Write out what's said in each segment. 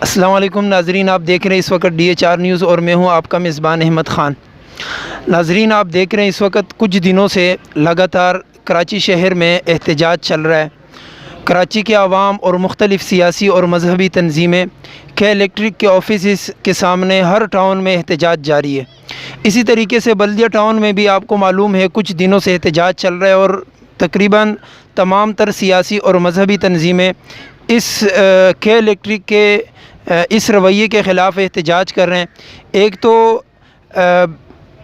अस्सलाम वालेकुम नाजरीन, आप देख रहे हैं इस वक्त DHR न्यूज़ और मैं हूं आपका मेज़बान अहमद ख़ान। नाजरीन, आप देख रहे हैं इस वक्त कुछ दिनों से लगातार कराची शहर में एहतजाज चल रहा है। कराची के आवाम और मुख्तलिफ़ सियासी और मजहबी तंजीमें के इलेक्ट्रिक के ऑफिस के सामने हर टाउन में एहतजाज जारी है। इसी तरीके से बल्दिया टाउन में भी आपको मालूम है कुछ दिनों से एहतजाज चल रहा है और तकरीबन तमाम तर सियासी और मजहबी तंजीमें इस के इलेक्ट्रिक के इस रवैये के ख़िलाफ़ एहतजाज कर रहे हैं। एक तो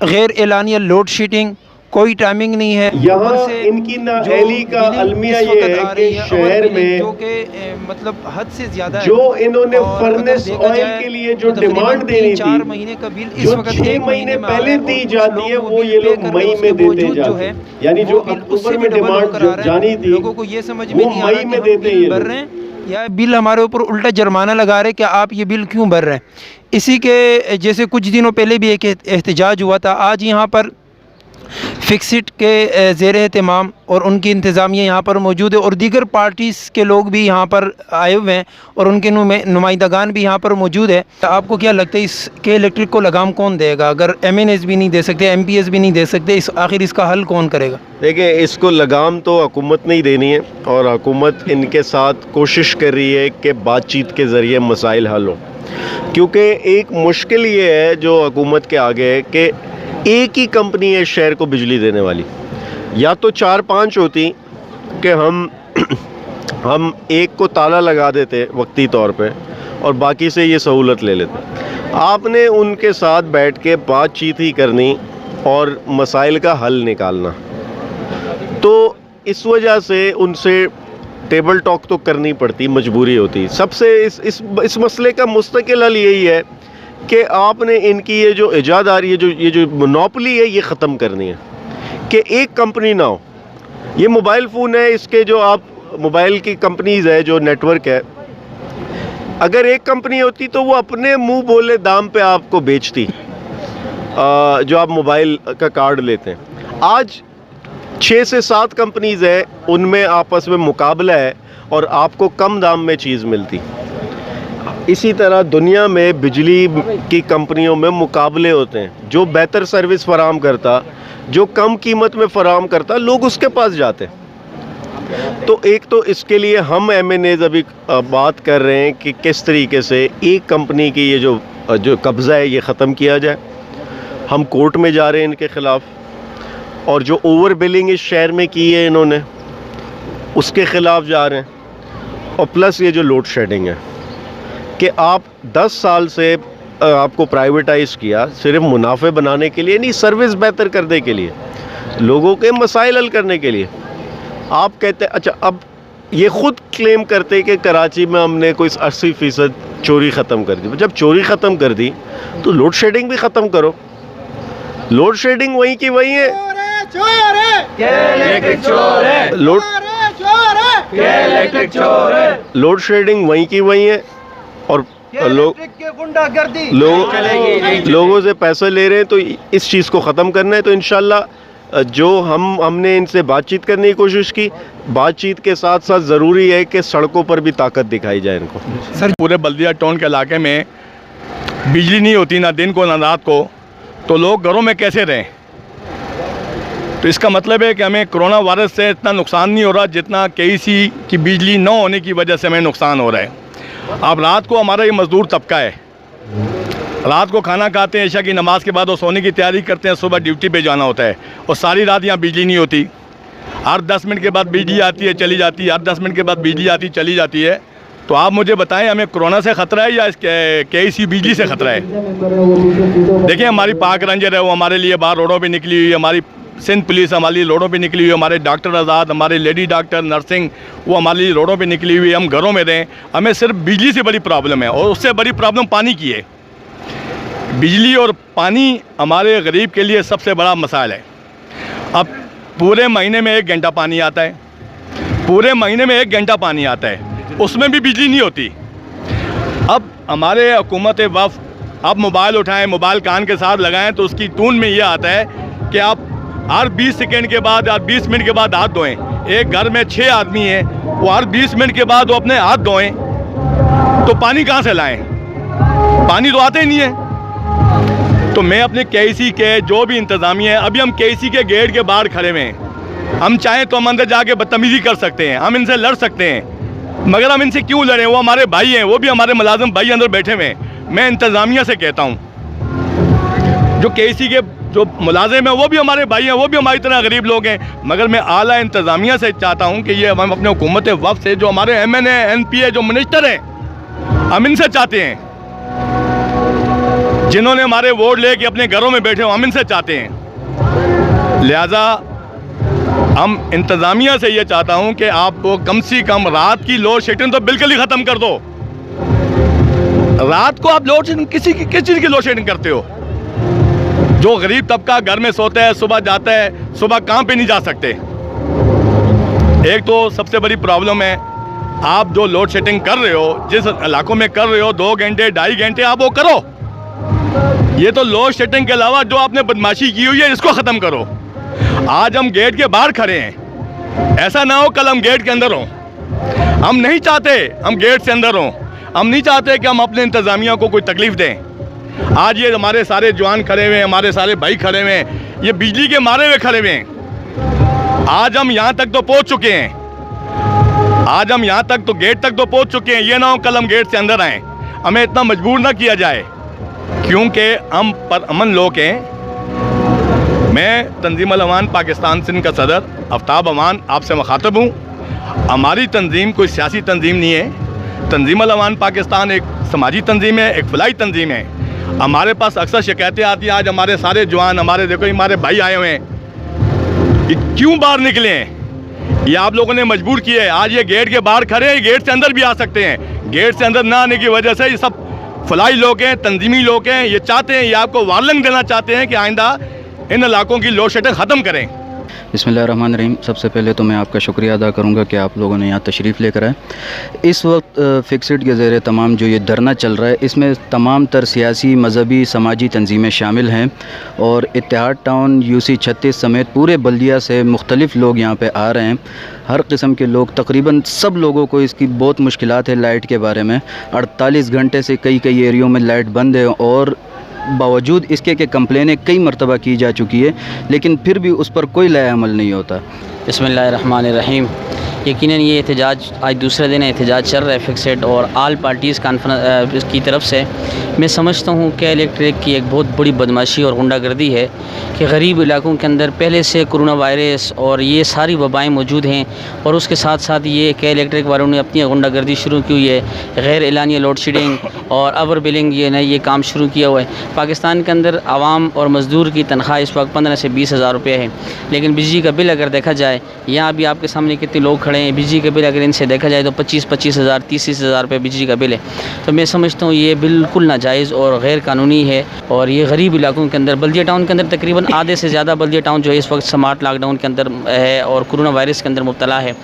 गैर एलानिया लोड शेडिंग, कोई टाइमिंग नहीं है। यहाँ इनकी नाअहली का अलमिया ये है कि शहर में जो कि मतलब हद से ज़्यादा जो इन्होंने फर्नेस ऑयल के लिए जो डिमांड देनी थी, 4 महीने का बिल इस वक्त 6 महीने पहले दी जाती है, वो ये लोग मई में देते जाते हैं। यानी जो अक्टूबर में डिमांड जानी थी, लोगों को ये समझ में नहीं आ रहा मई में देते हैं भर रहे हैं या बिल हमारे ऊपर उल्टा जुर्माना लगा रहे कि आप ये बिल क्यों भर रहे हैं। इसी के जैसे कुछ दिनों पहले भी एक एहतजाज हुआ था। आज यहाँ पर फिक्सिट के ज़ेर एहतमाम और उनकी इंतज़ामिया यहाँ पर मौजूद है और दीगर पार्टीज़ के लोग भी यहाँ पर आए हुए हैं और उनके नुमाइंदगान भी यहाँ पर मौजूद है। तो आपको क्या लगता है इसके इलेक्ट्रिक को लगाम कौन देगा? अगर MNS भी नहीं दे सकते, MPS भी नहीं दे सकते, आखिर इसका हल कौन करेगा? देखिए, इसको लगाम तो हुकूमत नहीं देनी है और हुकूमत इनके साथ कोशिश कर रही है कि बातचीत के ज़रिए मसाइल हल हो। क्योंकि एक मुश्किल ये है जो हुकूमत के आगे है कि एक ही कंपनी है शहर को बिजली देने वाली। या तो 4-5 होती कि हम एक को ताला लगा देते वक्ती तौर पे और बाकी से ये सहूलत ले लेते। आपने उनके साथ बैठ के बातचीत ही करनी और मसाइल का हल निकालना। तो इस वजह से उनसे टेबल टॉक तो करनी पड़ती, मजबूरी होती। सबसे इस मसले का मुस्तकिल हल यही है कि आपने इनकी ये जो इजाद आ रही है, ये जो मोनोपोली है, ये ख़त्म करनी है कि एक कंपनी ना हो। ये मोबाइल फ़ोन है, इसके जो आप मोबाइल की कंपनीज़ है, जो नेटवर्क है, अगर एक कंपनी होती तो वो अपने मुंह बोले दाम पे आपको बेचती जो आप मोबाइल का कार्ड लेते हैं। आज 6 से 7 कंपनीज़ है, उनमें आपस में मुकाबला है और आपको कम दाम में चीज़ मिलती। इसी तरह दुनिया में बिजली की कंपनियों में मुकाबले होते हैं। जो बेहतर सर्विस फराहम करता, जो कम कीमत में फराहम करता, लोग उसके पास जाते हैं। तो एक तो इसके लिए हम MNAs अभी बात कर रहे हैं कि किस तरीके से एक कंपनी की ये जो कब्ज़ा है ये ख़त्म किया जाए। हम कोर्ट में जा रहे हैं इनके ख़िलाफ़ और जो ओवर बिलिंग इस शहर में की है इन्होंने, उसके ख़िलाफ़ जा रहे हैं। और प्लस ये जो लोड शेडिंग है कि आप 10 साल से आपको प्राइवेटाइज़ किया सिर्फ मुनाफे बनाने के लिए नहीं, सर्विस बेहतर करने के लिए, लोगों के मसाइल हल करने के लिए। आप कहते अच्छा, अब ये ख़ुद क्लेम करते कि कराची में हमने कोई 80% चोरी ख़त्म कर दी। जब चोरी ख़त्म कर दी तो लोड शेडिंग भी ख़त्म करो। लोड शेडिंग वहीं की वहीं है। लोड शेडिंग वहीं की वहीं है और लोगों से पैसे ले रहे हैं। तो इस चीज़ को ख़त्म करना है। तो इंशाल्लाह जो हमने इनसे बातचीत करने की कोशिश की, बातचीत के साथ साथ ज़रूरी है कि सड़कों पर भी ताकत दिखाई जाए इनको। सर, पूरे बल्दिया टाउन के इलाके में बिजली नहीं होती, ना दिन को ना रात को, तो लोग घरों में कैसे रहें? तो इसका मतलब है कि हमें कोरोना वायरस से इतना नुकसान नहीं हो रहा जितना KEC की बिजली न होने की वजह से हमें नुकसान हो रहा है। अब रात को हमारा ये मज़दूर तबका है, रात को खाना खाते हैं, इशा की नमाज़ के बाद वो सोने की तैयारी करते हैं, सुबह ड्यूटी पे जाना होता है और सारी रात यहाँ बिजली नहीं होती। हर 10 मिनट के बाद बिजली आती है, चली जाती है, हर 10 मिनट के बाद बिजली आती चली जाती है। तो आप मुझे बताएं, हमें कोरोना से ख़तरा है या इस KEC बिजली से ख़तरा है? देखिए, हमारी पाक रेंजर है, वो हमारे लिए बाहर रोडों पर निकली हुई है, हमारी सिंध पुलिस हमारी रोडों पे निकली हुई है, हमारे डॉक्टर आज़ाद, हमारे लेडी डॉक्टर नर्सिंग, वो हमारे लिए रोडों पे निकली हुई है। हम घरों में रहें, हमें सिर्फ बिजली से बड़ी प्रॉब्लम है और उससे बड़ी प्रॉब्लम पानी की है। बिजली और पानी हमारे गरीब के लिए सबसे बड़ा मसाइल है। अब पूरे महीने में 1 घंटा पानी आता है, पूरे महीने में 1 घंटा पानी आता है, उसमें भी बिजली नहीं होती। अब हमारे हुकूमत वफ़, आप मोबाइल उठाएँ, मोबाइल कान के साथ लगाएँ तो उसकी टून में ये आता है कि आप हर 20 सेकेंड के बाद, हर 20 मिनट के बाद हाथ धोएं। एक घर में 6 आदमी हैं, वो हर 20 मिनट के बाद वो अपने हाथ धोएं। तो पानी कहाँ से लाएं? पानी तो आता ही नहीं है। तो मैं अपने केसी के जो भी इंतज़ामिया है, अभी हम केसी के गेट के बाहर खड़े हुए हैं, हम चाहें तो हम अंदर जाके बदतमीज़ी कर सकते हैं, हम इनसे लड़ सकते हैं, मगर हम इनसे क्यों लड़ें? वो हमारे भाई हैं, वो भी हमारे मुलाजिम भाई अंदर बैठे हुए हैं। मैं इंतज़ामिया से कहता हूँ, जो केसी के जो मुलाजिम हैं वो भी हमारे भाई हैं, वो भी हमारी तरह गरीब लोग हैं, मगर मैं आला इंतज़ामिया से चाहता हूँ कि ये हम अपने हुकूमत वफ़ से, जो हमारे MNA NPA जो मिनिस्टर हैं, हम इनसे चाहते हैं, जिन्होंने हमारे वोट लेके अपने घरों में बैठे हो, हम इनसे चाहते हैं। लिहाजा हम इंतज़ामिया से ये चाहता हूँ कि आपको कम से कम रात की लोड शेडिंग तो बिल्कुल ही ख़त्म कर दो। रात को आप लोड शेडिंग किस चीज़ की लोड शेडिंग करते हो? जो गरीब तबका घर में सोता है, सुबह जाता है, सुबह काम पे नहीं जा सकते। एक तो सबसे बड़ी प्रॉब्लम है, आप जो लोड शेडिंग कर रहे हो, जिस इलाकों में कर रहे हो, 2 घंटे 2.5 घंटे आप वो करो। ये तो लोड शेडिंग के अलावा जो आपने बदमाशी की हुई है, इसको ख़त्म करो। आज हम गेट के बाहर खड़े हैं, ऐसा ना हो कल हम गेट के अंदर हों। हम नहीं चाहते हम गेट से अंदर हों, हम नहीं चाहते कि हम अपने इंतज़ामिया को कोई तकलीफ़ दें। आज ये हमारे सारे जवान खड़े हुए हैं, हमारे सारे भाई खड़े हुए हैं, ये बिजली के मारे हुए खड़े हुए हैं। आज हम यहाँ तक तो पहुँच चुके हैं, आज हम यहाँ तक तो गेट तक तो पहुँच चुके हैं। ये ना हो कल हम गेट से अंदर आएँ, हमें इतना मजबूर ना किया जाए, क्योंकि हम परअमन लोग हैं। मैं तंजीम अल-अमान पाकिस्तान सिंध का सदर आफ्ताब अमान आपसे मुखातब हूँ। हमारी तंजीम कोई सियासी तंजीम नहीं है। तंजीम अल-अमान पाकिस्तान एक समाजी तंजीम है, एक फलाही तंजीम है। हमारे पास अक्सर शिकायतें आती हैं, आज हमारे सारे जवान, हमारे देखो हमारे भाई आए हुए हैं, ये क्यों बाहर निकले हैं? ये आप लोगों ने मजबूर किए हैं। आज ये गेट के बाहर खड़े हैं, गेट से अंदर भी आ सकते हैं। गेट से अंदर ना आने की वजह से ये सब फलाही लोग हैं, तंजीमी लोग हैं, ये चाहते हैं, ये आपको वार्निंग देना चाहते हैं कि आइंदा इन इलाकों की लोड शेडिंग ख़त्म करें। बिस्मिल्लाहिर्रहमानिर्रहीम। सबसे पहले तो मैं आपका शुक्रिया अदा करूंगा कि आप लोगों ने यहाँ तशरीफ़ लेकर आए। इस वक्त फिक्सड के ज़ेरे तमाम जो ये धरना चल रहा है, इसमें तमाम तर सियासी, मजहबी, समाजी तंजीमें शामिल हैं और इत्तेहाद टाउन, UC 36 समेत पूरे बल्दिया से मुख्तलिफ़ लोग यहाँ पे आ रहे हैं। हर किस्म के लोग, तकरीबन सब लोगों को इसकी बहुत मुश्किलात है लाइट के बारे में। 48 घंटे से कई एरियों में लाइट बंद है और बावजूद इसके कि कंप्लेनें कई मरतबा की जा चुकी है, लेकिन फिर भी उस पर कोई लाया अमल नहीं होता। बिस्मिल्लाहिर्रहमानिर्रहीम। यकीनन ये एहतजाज आज दूसरे दिन एहतजाज चल रहा है फिक्सेड और आल पार्टीज़ कॉन्फ्रेंस की तरफ से। मैं समझता हूँ कि इलेक्ट्रिक की एक बहुत बड़ी बदमाशी और गुंडागर्दी है कि गरीब इलाकों के अंदर पहले से कोरोना वायरस और ये सारी वबाएँ मौजूद हैं, और उसके साथ साथ ये कि इलेक्ट्रिक वालों ने अपनी गुंडागर्दी शुरू की हुई है, गैर एलानिया लोड शेडिंग और ओवर बिलिंग, ये काम शुरू किया हुआ है। पाकिस्तान के अंदर आवाम और मज़दूर की तनख्वाह इस वक्त 15 से 20 हज़ार रुपये है, लेकिन बिजली का बिल अगर देखा जाए, यहाँ भी आपके सामने कितने लोग खड़े हैं, बिजली का बिल अगर इनसे देखा जाए तो 25-25 हज़ार 30-30 हज़ार रुपये बिजली का बिल है। तो मैं समझता हूँ ये बिल्कुल नाजायज़ और गैर कानूनी है, और ये गरीब इलाकों के अंदर, बल्दिया टाउन के अंदर तकरीबन आधे से ज़्यादा बल्दिया टाउन जो है इस वक्त स्मार्ट लॉकडाउन के अंदर है और कोरोना वायरस के अंदर मुब्तला है।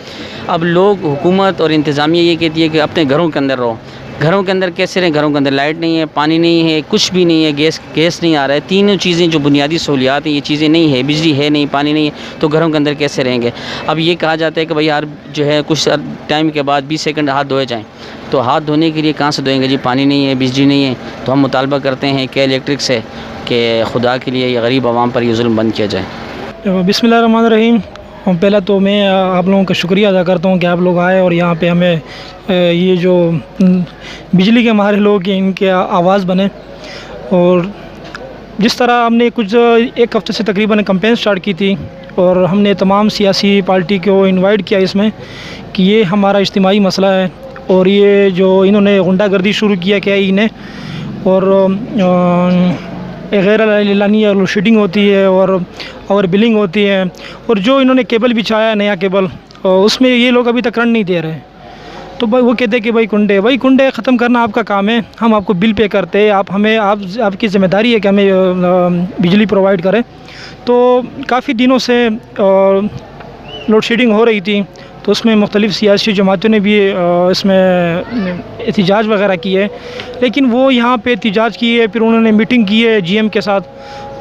अब लोग, हुकूमत और इंतज़ामिया ये कहती है कि अपने घरों के अंदर रहो। घरों के अंदर कैसे रहें? घरों के अंदर लाइट नहीं है, पानी नहीं है, कुछ भी नहीं है, गैस नहीं आ रहा है। तीनों चीज़ें जो बुनियादी सहूलियात हैं, ये चीज़ें नहीं है, बिजली है नहीं, पानी नहीं है, तो घरों के अंदर कैसे रहेंगे? अब ये कहा जाता है कि भाई यार जो है कुछ टाइम के बाद 20 सेकंड हाथ धोए जाएँ, तो हाथ धोने के लिए कहाँ से धोएंगे जी? पानी नहीं है, बिजली नहीं है। तो हम मुतालबा करते हैं कि इलेक्ट्रिक से कि खुदा के लिए ये गरीब आवाम पर ये जुल्म बंद किया जाए। बिस्मिल्लाहिर्रहमानिर्रहीम। पहला तो मैं आप लोगों का शुक्रिया अदा करता हूँ कि आप लोग आए और यहाँ पे हमें ये जो बिजली के मारे लोग हैं इनके आवाज़ बने। और जिस तरह हमने एक हफ़्ते से तकरीबन कैंपेन स्टार्ट की थी और हमने तमाम सियासी पार्टी को इनवाइट किया इसमें कि ये हमारा इज्तिमाई मसला है, और ये जो इन्होंने गुंडागर्दी शुरू किया क्या इन्हें, और गैर एलानिया लोड शेडिंग होती है और बिलिंग होती है, और जो इन्होंने केबल बिछाया है नया केबल, उसमें ये लोग अभी तक रन नहीं दे रहे। तो भाई वो कहते हैं कि भाई कुंडे ख़त्म करना आपका काम है, हम आपको बिल पे करते हैं, आपकी ज़िम्मेदारी है कि हमें बिजली प्रोवाइड करें। तो काफ़ी दिनों से लोड शेडिंग हो रही थी, तो उसमें मुख्तलिफ़ सियासी जमातों ने भी इसमें एहतजाज वगैरह किए, लेकिन वो यहाँ पे एहतजाज किए, फिर उन्होंने मीटिंग की है GM के साथ,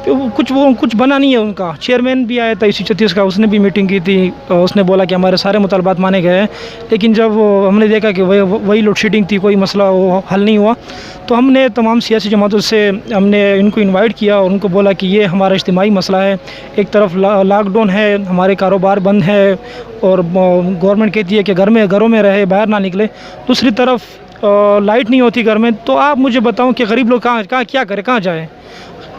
कुछ बना नहीं है उनका। चेयरमैन भी आया था इसी 36 का, उसने भी मीटिंग की थी, उसने बोला कि हमारे सारे मुतालबात माने गए हैं, लेकिन जब हमने देखा कि वही लोड शेडिंग थी, कोई मसला वो हल नहीं हुआ, तो हमने तमाम सियासी जमातों से हमने इनको इनवाइट किया और उनको बोला कि ये हमारा इज्तिमाई मसला है। एक तरफ लॉकडाउन है, हमारे कारोबार बंद है और गवर्नमेंट कहती है कि घरों में रहे, बाहर ना निकले, दूसरी तरफ लाइट नहीं होती घर में। तो आप मुझे बताओ कि गरीब लोग कहाँ क्या करें, कहाँ जाए?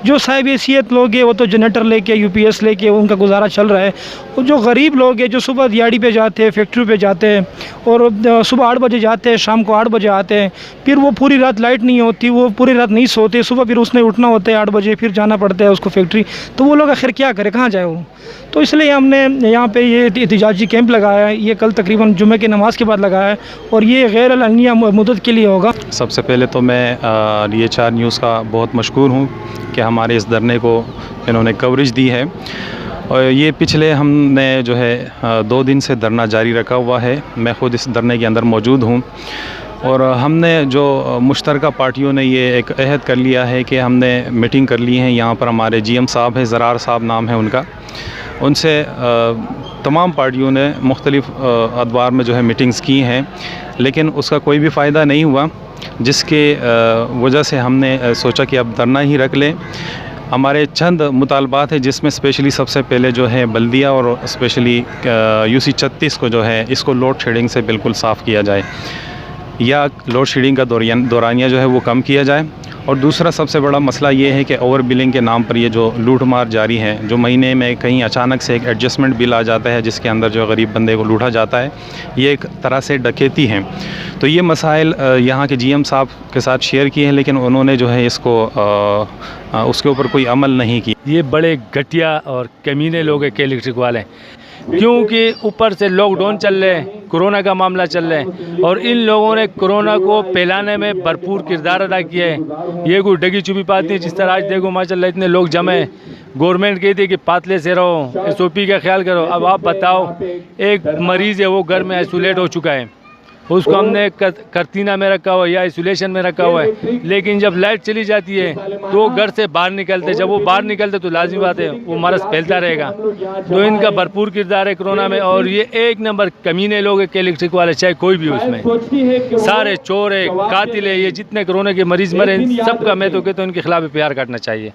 जो साहिब हैसियत लोग हैं वो तो जनरेटर लेके यूपीएस लेके उनका गुजारा चल रहा है, और जो गरीब लोग हैं जो सुबह दिहाड़ी पे जाते हैं, फैक्ट्री पे जाते हैं और सुबह 8 बजे जाते हैं, शाम को 8 बजे आते हैं, फिर वो पूरी रात लाइट नहीं होती, वो पूरी रात नहीं सोते, सुबह फिर उसने उठना होता है 8 बजे, फिर जाना पड़ता है उसको फैक्ट्री। तो वो लोग आखिर क्या करें, कहाँ जाए वो? तो इसलिए हमने यहाँ पे ये एहतिजाजी कैंप लगाया है। ये कल तकरीबन जुमे की नमाज़ के बाद लगाया है और ये गैर अलनिया मुद्दत के लिए होगा। सबसे पहले तो मैं DHR न्यूज़ का बहुत मशकूर हूँ कि हमारे इस धरने को इन्होंने कवरेज दी है। और ये पिछले हमने जो है 2 दिन से धरना जारी रखा हुआ है। मैं ख़ुद इस धरने के अंदर मौजूद हूँ और हमने जो मुश्तरका पार्टियों ने ये एक अहद कर लिया है कि हमने मीटिंग कर ली है। यहाँ पर हमारे GM साहब है, ज़रार साहब नाम है उनका, उनसे तमाम पार्टियों ने मुख्तलिफ़ अदवार में जो है मीटिंग्स की हैं, लेकिन उसका कोई भी फ़ायदा नहीं हुआ, जिसके वजह से हमने सोचा कि अब धरना ही रख लें। हमारे चंद मुतालबात हैं जिसमें स्पेशली सबसे पहले जो है बल्दिया और स्पेशली UC 36 को जो है इसको लोड शेडिंग से बिल्कुल साफ़ किया जाए या लोड शेडिंग का दौरानिया जो है वो कम किया जाए। और दूसरा सबसे बड़ा मसला ये है कि ओवर बिलिंग के नाम पर ये जो लूट मार जारी है, जो महीने में कहीं अचानक से एक एडजस्टमेंट बिल आ जाता है जिसके अंदर जो गरीब बंदे को लूटा जाता है, ये एक तरह से डकैती है। तो ये मसाइल यहाँ के GM साहब के साथ शेयर किए हैं, लेकिन उन्होंने जो है इसको उसके ऊपर कोई अमल नहीं किया। ये बड़े घटिया और कमीने लोग हैं के इलेक्ट्रिक वाले, क्योंकि ऊपर से लॉकडाउन चल रहे हैं, कोरोना का मामला चल रहा है और इन लोगों ने कोरोना को फैलाने में भरपूर किरदार अदा किया है। ये कोई डगी चुपी बात नहीं। जिस तरह आज देखो माशाल्लाह इतने लोग जमे, गवर्नमेंट कहती है कि पातले से रहो, SOP का ख्याल करो। अब आप बताओ, एक मरीज़ है वो घर में आइसोलेट हो चुका है, उसको हमने करतीना में रखा हुआ है या आइसोलेशन में रखा हुआ है, लेकिन जब लाइट चली जाती है तो वो घर से बाहर निकलते, जब वो बाहर निकलते तो लाजिम बात है वो मरज़ फैलता रहेगा। तो इनका भरपूर किरदार है कोरोना में, और ये एक नंबर कमीने लोग हैं के इलेक्ट्रिक वाले, चाहे कोई भी उसमें, सारे चोर है, कातिल है। ये जितने कोरोना के मरीज़ मरे सबका मैं तो कहता हूँ इनके खिलाफ प्यार काटना चाहिए।